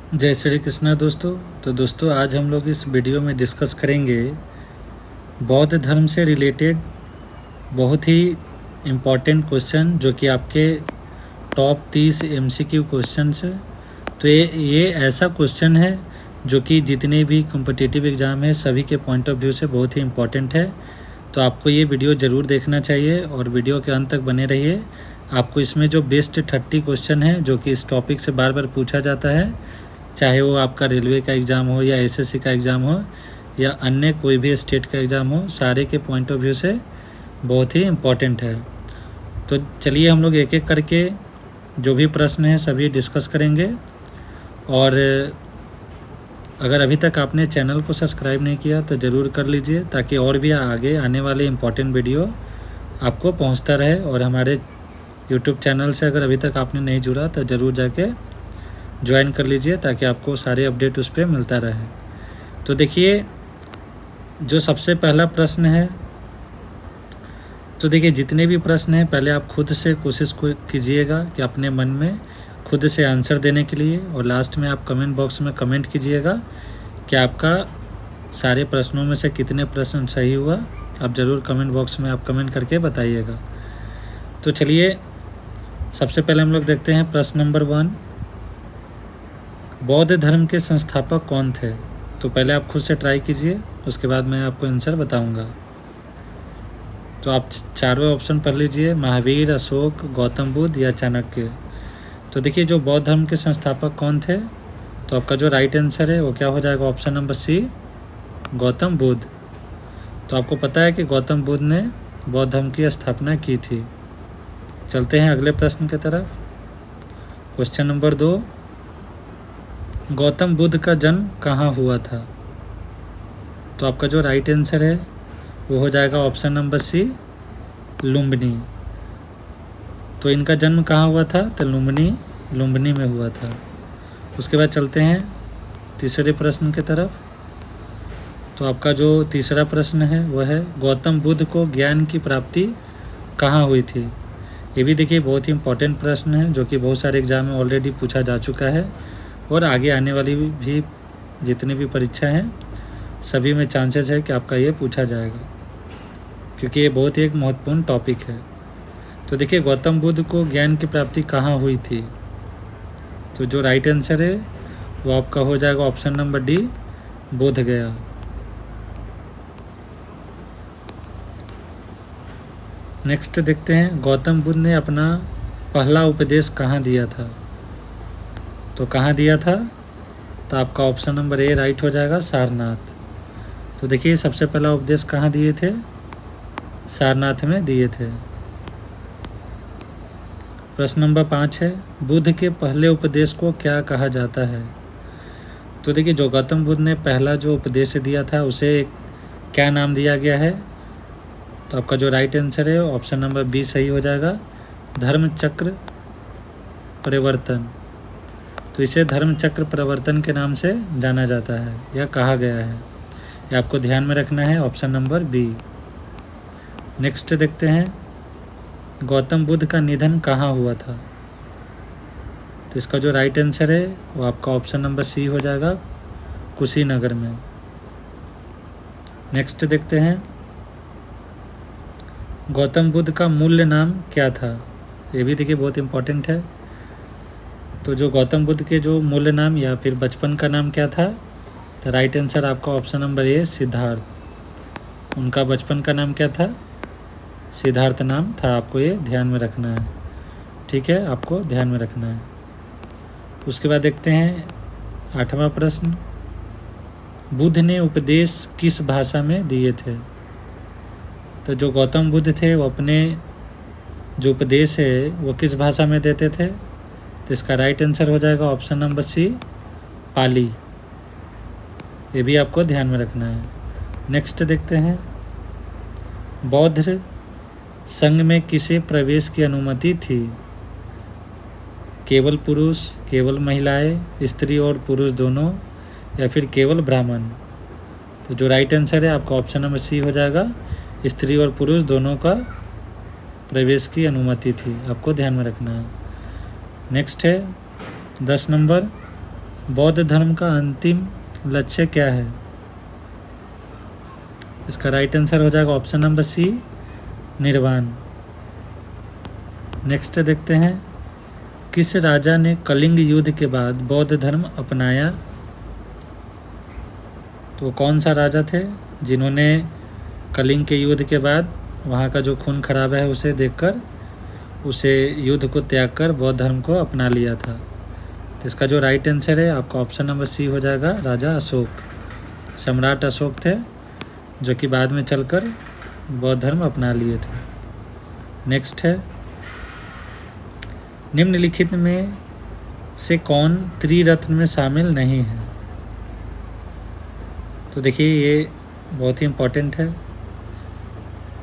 जय श्री कृष्णा दोस्तों। तो दोस्तों आज हम लोग इस वीडियो में डिस्कस करेंगे बौद्ध धर्म से रिलेटेड बहुत ही इम्पॉर्टेंट क्वेश्चन जो कि आपके टॉप 30 MCQ क्वेश्चंस है। तो ये ऐसा क्वेश्चन है जो कि जितने भी कॉम्पिटिटिव एग्ज़ाम है सभी के पॉइंट ऑफ व्यू से बहुत ही इम्पॉर्टेंट है। तो आपको ये वीडियो ज़रूर देखना चाहिए और वीडियो के अंत तक बने रहिए। आपको इसमें जो बेस्ट 30 क्वेश्चन है जो कि इस टॉपिक से बार बार पूछा जाता है, चाहे वो आपका रेलवे का एग्ज़ाम हो या SSC का एग्ज़ाम हो या अन्य कोई भी स्टेट का एग्ज़ाम हो, सारे के पॉइंट ऑफ व्यू से बहुत ही इम्पॉर्टेंट है। तो चलिए हम लोग एक एक करके जो भी प्रश्न हैं सभी डिस्कस करेंगे। और अगर अभी तक आपने चैनल को सब्सक्राइब नहीं किया तो ज़रूर कर लीजिए ताकि और भी आगे आने वाले इम्पॉर्टेंट वीडियो आपको पहुंचता रहे। और हमारे यूट्यूब चैनल से अगर अभी तक आपने नहीं जुड़ा तो ज़रूर जाके ज्वाइन कर लीजिए ताकि आपको सारे अपडेट उस पर मिलता रहे। तो देखिए जो सबसे पहला प्रश्न है, तो देखिए जितने भी प्रश्न हैं पहले आप खुद से कोशिश कीजिएगा कि अपने मन में खुद से आंसर देने के लिए, और लास्ट में आप कमेंट बॉक्स में कमेंट कीजिएगा कि आपका सारे प्रश्नों में से कितने प्रश्न सही हुआ। आप ज़रूर कमेंट बॉक्स में आप कमेंट करके बताइएगा। तो चलिए सबसे पहले हम लोग देखते हैं प्रश्न नंबर 1, बौद्ध धर्म के संस्थापक कौन थे। तो पहले आप खुद से ट्राई कीजिए, उसके बाद मैं आपको आंसर बताऊंगा। तो आप चारों ऑप्शन पढ़ लीजिए, महावीर, अशोक, गौतम बुद्ध या चाणक्य। तो देखिए जो बौद्ध धर्म के संस्थापक कौन थे, तो आपका जो राइट आंसर है वो क्या हो जाएगा, option number C, Gautam Buddha. तो आपको पता है कि गौतम बुद्ध ने बौद्ध धर्म की स्थापना की थी। चलते हैं अगले प्रश्न की तरफ। क्वेश्चन नंबर 2, गौतम बुद्ध का जन्म कहाँ हुआ था। तो आपका जो राइट आंसर है वो हो जाएगा ऑप्शन नंबर सी, लुम्बिनी। तो इनका जन्म कहाँ हुआ था, तो लुम्बिनी में हुआ था। उसके बाद चलते हैं तीसरे प्रश्न की तरफ। तो आपका जो तीसरा प्रश्न है वह है, गौतम बुद्ध को ज्ञान की प्राप्ति कहाँ हुई थी। ये भी देखिए बहुत ही इम्पोर्टेंट प्रश्न है जो कि बहुत सारे एग्जाम में ऑलरेडी पूछा जा चुका है और आगे आने वाली भी जितनी भी परीक्षा हैं सभी में चांसेस है कि आपका ये पूछा जाएगा, क्योंकि ये बहुत ही एक महत्वपूर्ण टॉपिक है। तो देखिए गौतम बुद्ध को ज्ञान की प्राप्ति कहाँ हुई थी। तो जो राइट आंसर है वो आपका हो जाएगा ऑप्शन नंबर डी, बोध गया। नेक्स्ट देखते हैं, गौतम बुद्ध ने अपना पहला उपदेश कहाँ दिया था। तो कहाँ दिया था, तो आपका ऑप्शन नंबर ए राइट हो जाएगा, सारनाथ। तो देखिए सबसे पहला उपदेश कहाँ दिए थे, सारनाथ में दिए थे। प्रश्न नंबर 5 है, बुद्ध के पहले उपदेश को क्या कहा जाता है। तो देखिए जो गौतम बुद्ध ने पहला जो उपदेश दिया था उसे क्या नाम दिया गया है। तो आपका जो राइट आंसर है ऑप्शन नंबर बी सही हो जाएगा, धर्म चक्र परिवर्तन। तो इसे धर्म चक्र परिवर्तन के नाम से जाना जाता है या कहा गया है, ये आपको ध्यान में रखना है, ऑप्शन नंबर बी। नेक्स्ट देखते हैं, गौतम बुद्ध का निधन कहाँ हुआ था। तो इसका जो राइट आंसर है वो आपका ऑप्शन नंबर सी हो जाएगा, कुशीनगर में। नेक्स्ट देखते हैं, गौतम बुद्ध का मूल नाम क्या था। ये भी देखिए बहुत इंपॉर्टेंट है। तो जो गौतम बुद्ध के जो मूल नाम या फिर बचपन का नाम क्या था, तो राइट आंसर आपका ऑप्शन नंबर ए, सिद्धार्थ। उनका बचपन का नाम क्या था, सिद्धार्थ नाम था। आपको ये ध्यान में रखना है, ठीक है, आपको ध्यान में रखना है। उसके बाद देखते हैं 8वां प्रश्न, बुद्ध ने उपदेश किस भाषा में दिए थे। तो जो गौतम बुद्ध थे वो अपने जो उपदेश है वो किस भाषा में देते थे। तो इसका राइट आंसर हो जाएगा ऑप्शन नंबर सी, पाली। ये भी आपको ध्यान में रखना है। नेक्स्ट देखते हैं, बौद्ध संघ में किसे प्रवेश की अनुमति थी। केवल पुरुष, केवल महिलाएं, स्त्री और पुरुष दोनों, या फिर केवल ब्राह्मण। तो जो राइट आंसर है आपका ऑप्शन नंबर सी हो जाएगा, स्त्री और पुरुष दोनों का प्रवेश की अनुमति थी, आपको ध्यान में रखना है। नेक्स्ट है 10 नंबर, बौद्ध धर्म का अंतिम लक्ष्य क्या है? इसका राइट आंसर हो जाएगा ऑप्शन नंबर सी, निर्वाण। नेक्स्ट देखते हैं, किस राजा ने कलिंग युद्ध के बाद बौद्ध धर्म अपनाया? तो कौन सा राजा थे जिन्होंने कलिंग के युद्ध के बाद वहाँ का जो खून खराबा है उसे देखकर उसे युद्ध को त्याग कर बौद्ध धर्म को अपना लिया था? तो इसका जो राइट आंसर है आपका ऑप्शन नंबर सी हो जाएगा, राजा अशोक। सम्राट अशोक थे जो कि बाद में चलकर बौद्ध धर्म अपना लिए थे। नेक्स्ट है, निम्नलिखित में से कौन त्रिरत्न में शामिल नहीं है? तो देखिए ये बहुत ही इम्पोर्टेंट है।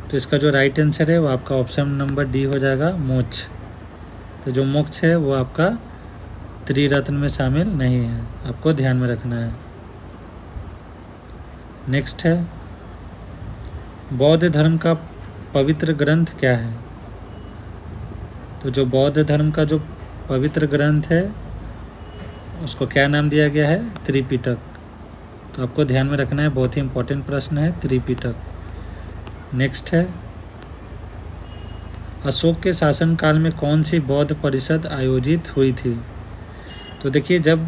तो इसका जो राइट आंसर है वो आपका ऑप्शन नंबर डी हो जाएगा, मोक्ष। तो जो मोक्ष है वो आपका त्रिरत्न में शामिल नहीं है, आपको ध्यान में रखना है। नेक्स्ट है, बौद्ध धर्म का पवित्र ग्रंथ क्या है? तो जो बौद्ध धर्म का जो पवित्र ग्रंथ है उसको क्या नाम दिया गया है? त्रिपिटक। तो आपको ध्यान में रखना है, बहुत ही इम्पोर्टेंट प्रश्न है, त्रिपिटक। नेक्स्ट है, अशोक के शासनकाल में कौन सी बौद्ध परिषद आयोजित हुई थी? तो देखिए जब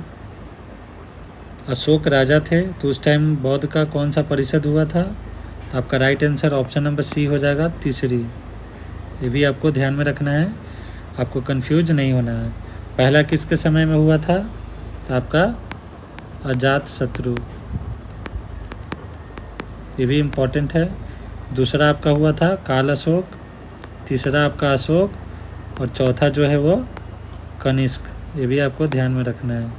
अशोक राजा थे तो उस टाइम बौद्ध का कौन सा परिषद हुआ था? तो आपका right answer option number C हो जाएगा, तीसरी। ये भी आपको ध्यान में रखना है, आपको कंफ्यूज नहीं होना है। पहला किसके समय में हुआ था? तो आपका अजात शत्रु, ये भी इम्पोर्टेंट है। दूसरा आपका हुआ था काल अशोक, तीसरा आपका अशोक और चौथा जो है वो कनिष्क। ये भी आपको ध्यान में रखना है।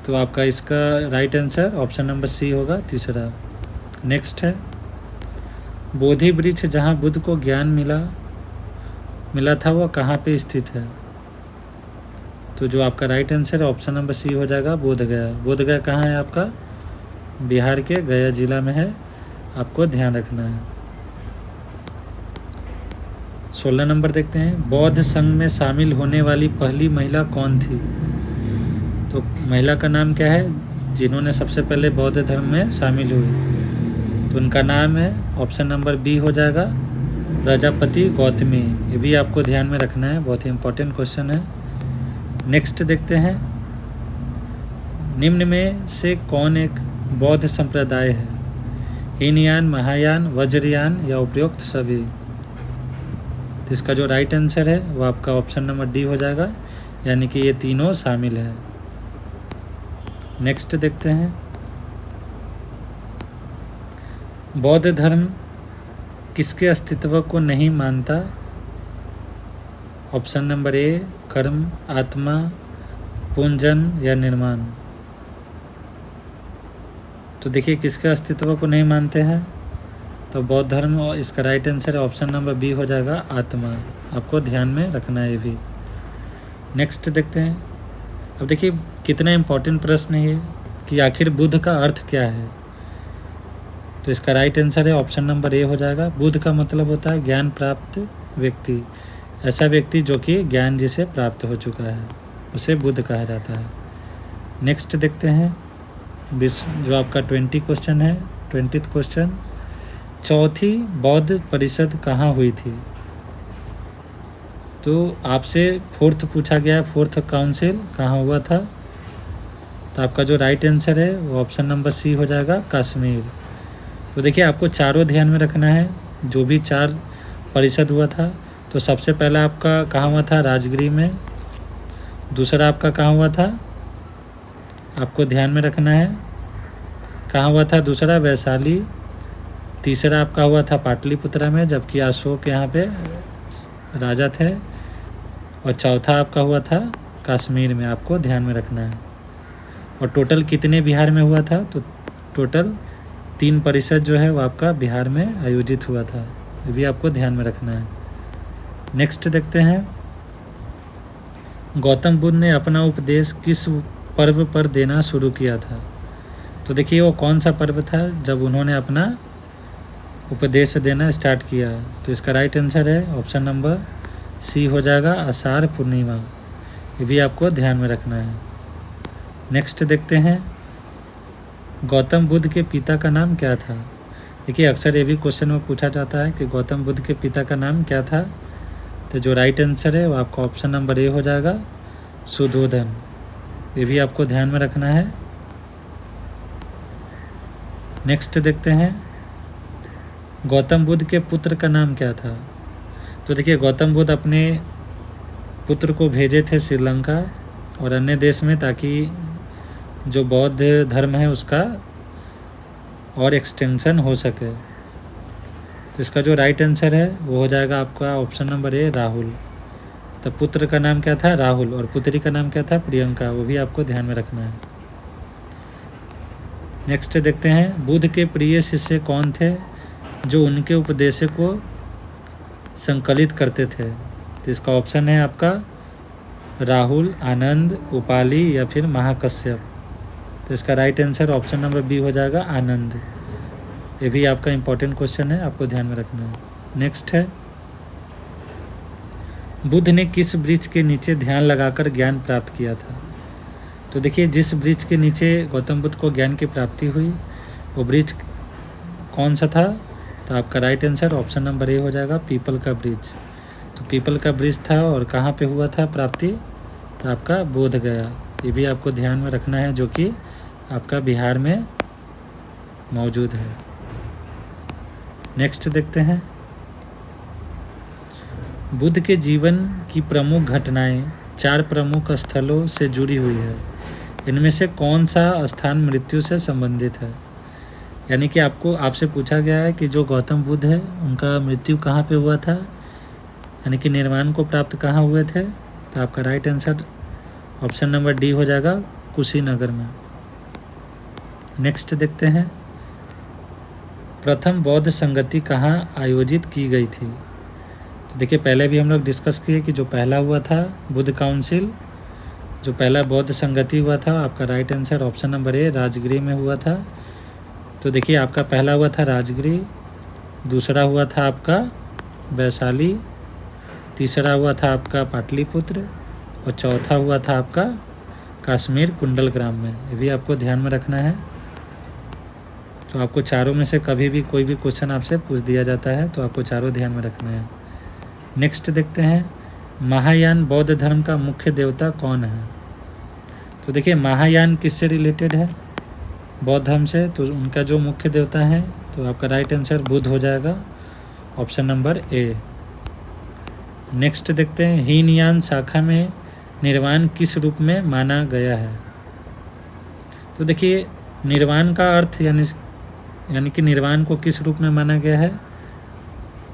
तो आपका इसका right answer option number C होगा, तीसरा। नेक्स्ट है, बोधि वृक्ष जहाँ बुद्ध को ज्ञान मिला था वो कहाँ पे स्थित है? तो जो आपका राइट आंसर है ऑप्शन नंबर सी हो जाएगा, बोधगया। बोधगया कहाँ है आपका? बिहार के गया जिला में है, आपको ध्यान रखना है। 16 नंबर देखते हैं, बौद्ध संघ में शामिल होने वाली पहली महिला कौन थी? तो महिला का नाम क्या है जिन्होंने सबसे पहले बौद्ध धर्म में शामिल हुई? तो उनका नाम है ऑप्शन नंबर बी हो जाएगा, प्रजापति गौतमी। ये भी आपको ध्यान में रखना है, बहुत ही इंपॉर्टेंट क्वेश्चन है। नेक्स्ट देखते हैं, निम्न में से कौन एक बौद्ध संप्रदाय है? हीनयान, महायान, वज्रयान या उपरोक्त सभी? तो इसका जो राइट आंसर है वो आपका ऑप्शन नंबर डी हो जाएगा, यानी कि ये तीनों शामिल है। नेक्स्ट देखते हैं, बौद्ध धर्म किसके अस्तित्व को नहीं मानता? ऑप्शन नंबर ए, कर्म, आत्मा, पुंजन या निर्माण। तो देखिए किसके अस्तित्व को नहीं मानते हैं? तो बौद्ध धर्म, और इसका right answer option number B हो जाएगा, आत्मा। आपको ध्यान में रखना है ये भी। नेक्स्ट देखते हैं, अब देखिए कितना इम्पोर्टेंट प्रश्न है ये कि आखिर बुद्ध का अर्थ क्या है? तो इसका राइट आंसर है ऑप्शन नंबर ए हो जाएगा, बुद्ध का मतलब होता है ज्ञान प्राप्त व्यक्ति। ऐसा व्यक्ति जो कि ज्ञान जिसे प्राप्त हो चुका है उसे बुद्ध कहा जाता है। नेक्स्ट देखते हैं, जो आपका 20 क्वेश्चन है, 20th क्वेश्चन, चौथी बौद्ध परिषद कहाँ हुई थी? तो आपसे फोर्थ पूछा गया है, फोर्थ काउंसिल कहाँ हुआ था? तो आपका जो राइट आंसर है वो ऑप्शन नंबर सी हो जाएगा, कश्मीर। तो देखिए आपको चारों ध्यान में रखना है, जो भी 4 परिषद हुआ था। तो सबसे पहला आपका कहाँ हुआ था? राजगिरी में। दूसरा आपका कहाँ हुआ था? आपको ध्यान में रखना है, कहाँ हुआ था दूसरा? वैशाली। तीसरा आपका हुआ था पाटलिपुत्रा में, जबकि अशोक यहाँ पे राजा थे। और चौथा आपका हुआ था कश्मीर में, आपको ध्यान में रखना है। और टोटल कितने बिहार में हुआ था? तो टोटल 3 परिषद जो है वो आपका बिहार में आयोजित हुआ था, ये भी आपको ध्यान में रखना है। नेक्स्ट देखते हैं, गौतम बुद्ध ने अपना उपदेश किस पर्व पर देना शुरू किया था? तो देखिए वो कौन सा पर्व था जब उन्होंने अपना उपदेश देना स्टार्ट किया? तो इसका राइट आंसर है ऑप्शन नंबर सी हो जाएगा, आषाढ़ पूर्णिमा। ये भी आपको ध्यान में रखना है। नेक्स्ट देखते हैं, गौतम बुद्ध के पिता का नाम क्या था। देखिए अक्सर ये भी क्वेश्चन में पूछा जाता है कि गौतम बुद्ध के पिता का नाम क्या था। तो जो राइट आंसर है वो आपका ऑप्शन नंबर ए हो जाएगा, सुधोधन। ये भी आपको ध्यान में रखना है। नेक्स्ट देखते हैं, गौतम बुद्ध के पुत्र का नाम क्या था। तो देखिए गौतम बुद्ध अपने पुत्र को भेजे थे श्रीलंका और अन्य देश में, ताकि जो बौद्ध धर्म है उसका और एक्सटेंशन हो सके। तो इसका जो राइट आंसर है वो हो जाएगा आपका ऑप्शन नंबर ए, राहुल। तो पुत्र का नाम क्या था, राहुल, और पुत्री का नाम क्या था, प्रियंका। वो भी आपको ध्यान में रखना है। नेक्स्ट देखते हैं, बुद्ध के प्रिय शिष्य कौन थे जो उनके उपदेश को संकलित करते थे। तो इसका ऑप्शन है आपका राहुल, आनंद, उपाली या फिर महाकश्यप। तो इसका right answer option number B हो जाएगा, आनंद। ये भी आपका इंपॉर्टेंट क्वेश्चन है, आपको ध्यान में रखना है। नेक्स्ट है, बुद्ध ने किस वृक्ष के नीचे ध्यान लगाकर ज्ञान प्राप्त किया था। तो देखिए जिस वृक्ष के नीचे गौतम बुद्ध को ज्ञान की प्राप्ति हुई वो वृक्ष कौन सा था। तो आपका राइट आंसर ऑप्शन नंबर ए हो जाएगा, पीपल का वृक्ष। तो पीपल का वृक्ष था और कहाँ पे हुआ था प्राप्ति, तो आपका बोध गया। ये भी आपको ध्यान में रखना है, जो कि आपका बिहार में मौजूद है। नेक्स्ट देखते हैं, बुद्ध के जीवन की प्रमुख घटनाएं 4 प्रमुख स्थलों से जुड़ी हुई है। इनमें से कौन सा स्थान मृत्यु से संबंधित है। यानी कि आपसे पूछा गया है कि जो गौतम बुद्ध है उनका मृत्यु कहाँ पे हुआ था, यानी कि निर्वाण को प्राप्त कहाँ हुए थे। तो आपका right answer option number D हो जाएगा, कुशीनगर में। नेक्स्ट देखते हैं, प्रथम बौद्ध संगति कहाँ आयोजित की गई थी। तो देखिए पहले भी हम लोग डिस्कस किए कि जो पहला हुआ था बुद्ध काउंसिल, जो पहला बौद्ध संगति हुआ था, आपका right answer option number A, Rajgriha में हुआ था। तो देखिए आपका पहला हुआ था राजगृह, दूसरा हुआ था आपका वैशाली, तीसरा हुआ था आपका पाटलिपुत्र और चौथा हुआ था आपका कश्मीर कुंडलग्राम में। ये भी आपको ध्यान में रखना है। तो आपको चारों में से कभी भी कोई भी क्वेश्चन आपसे पूछ दिया जाता है तो आपको चारों ध्यान में रखना है। नेक्स्ट देखते हैं, महायान बौद्ध धर्म का मुख्य देवता कौन है। तो देखिए महायान किससे रिलेटेड है, बौद्ध धर्म से। तो उनका जो मुख्य देवता है तो आपका राइट आंसर बुद्ध हो जाएगा, ऑप्शन नंबर ए। नेक्स्ट देखते हैं, हीनयान शाखा में निर्वाण किस रूप में माना गया है। तो देखिए निर्वाण का अर्थ यानी कि निर्वाण को किस रूप में माना गया है।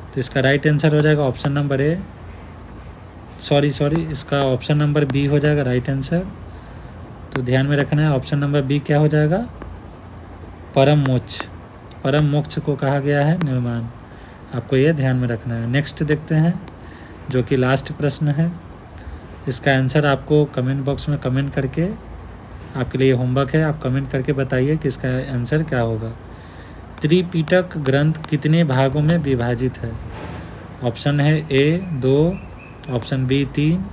तो इसका राइट आंसर हो जाएगा ऑप्शन नंबर ए, सॉरी इसका ऑप्शन नंबर बी हो जाएगा राइट आंसर। तो ध्यान में रखना है, ऑप्शन नंबर बी क्या हो जाएगा, परम मोक्ष। परम मोक्ष को कहा गया है निर्वाण, आपको ये ध्यान में रखना है। नेक्स्ट देखते हैं, जो कि लास्ट प्रश्न है। इसका आंसर आपको कमेंट बॉक्स में कमेंट करके, आपके लिए होमवर्क है, आप कमेंट करके बताइए कि इसका आंसर क्या होगा। त्रिपिटक ग्रंथ कितने भागों में विभाजित है। ऑप्शन है ए 2, ऑप्शन बी 3,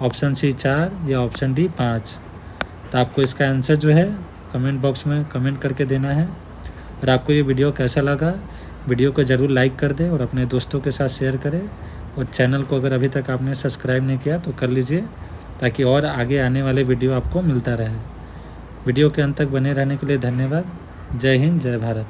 ऑप्शन सी 4 या ऑप्शन डी 5। तो आपको इसका आंसर जो है कमेंट बॉक्स में कमेंट करके देना है। और आपको ये वीडियो कैसा लगा, वीडियो को ज़रूर लाइक कर दें और अपने दोस्तों के साथ शेयर करें। और चैनल को अगर अभी तक आपने सब्सक्राइब नहीं किया तो कर लीजिए, ताकि और आगे आने वाले वीडियो आपको मिलता रहे। वीडियो के अंत तक बने रहने के लिए धन्यवाद। जय हिंद, जय भारत।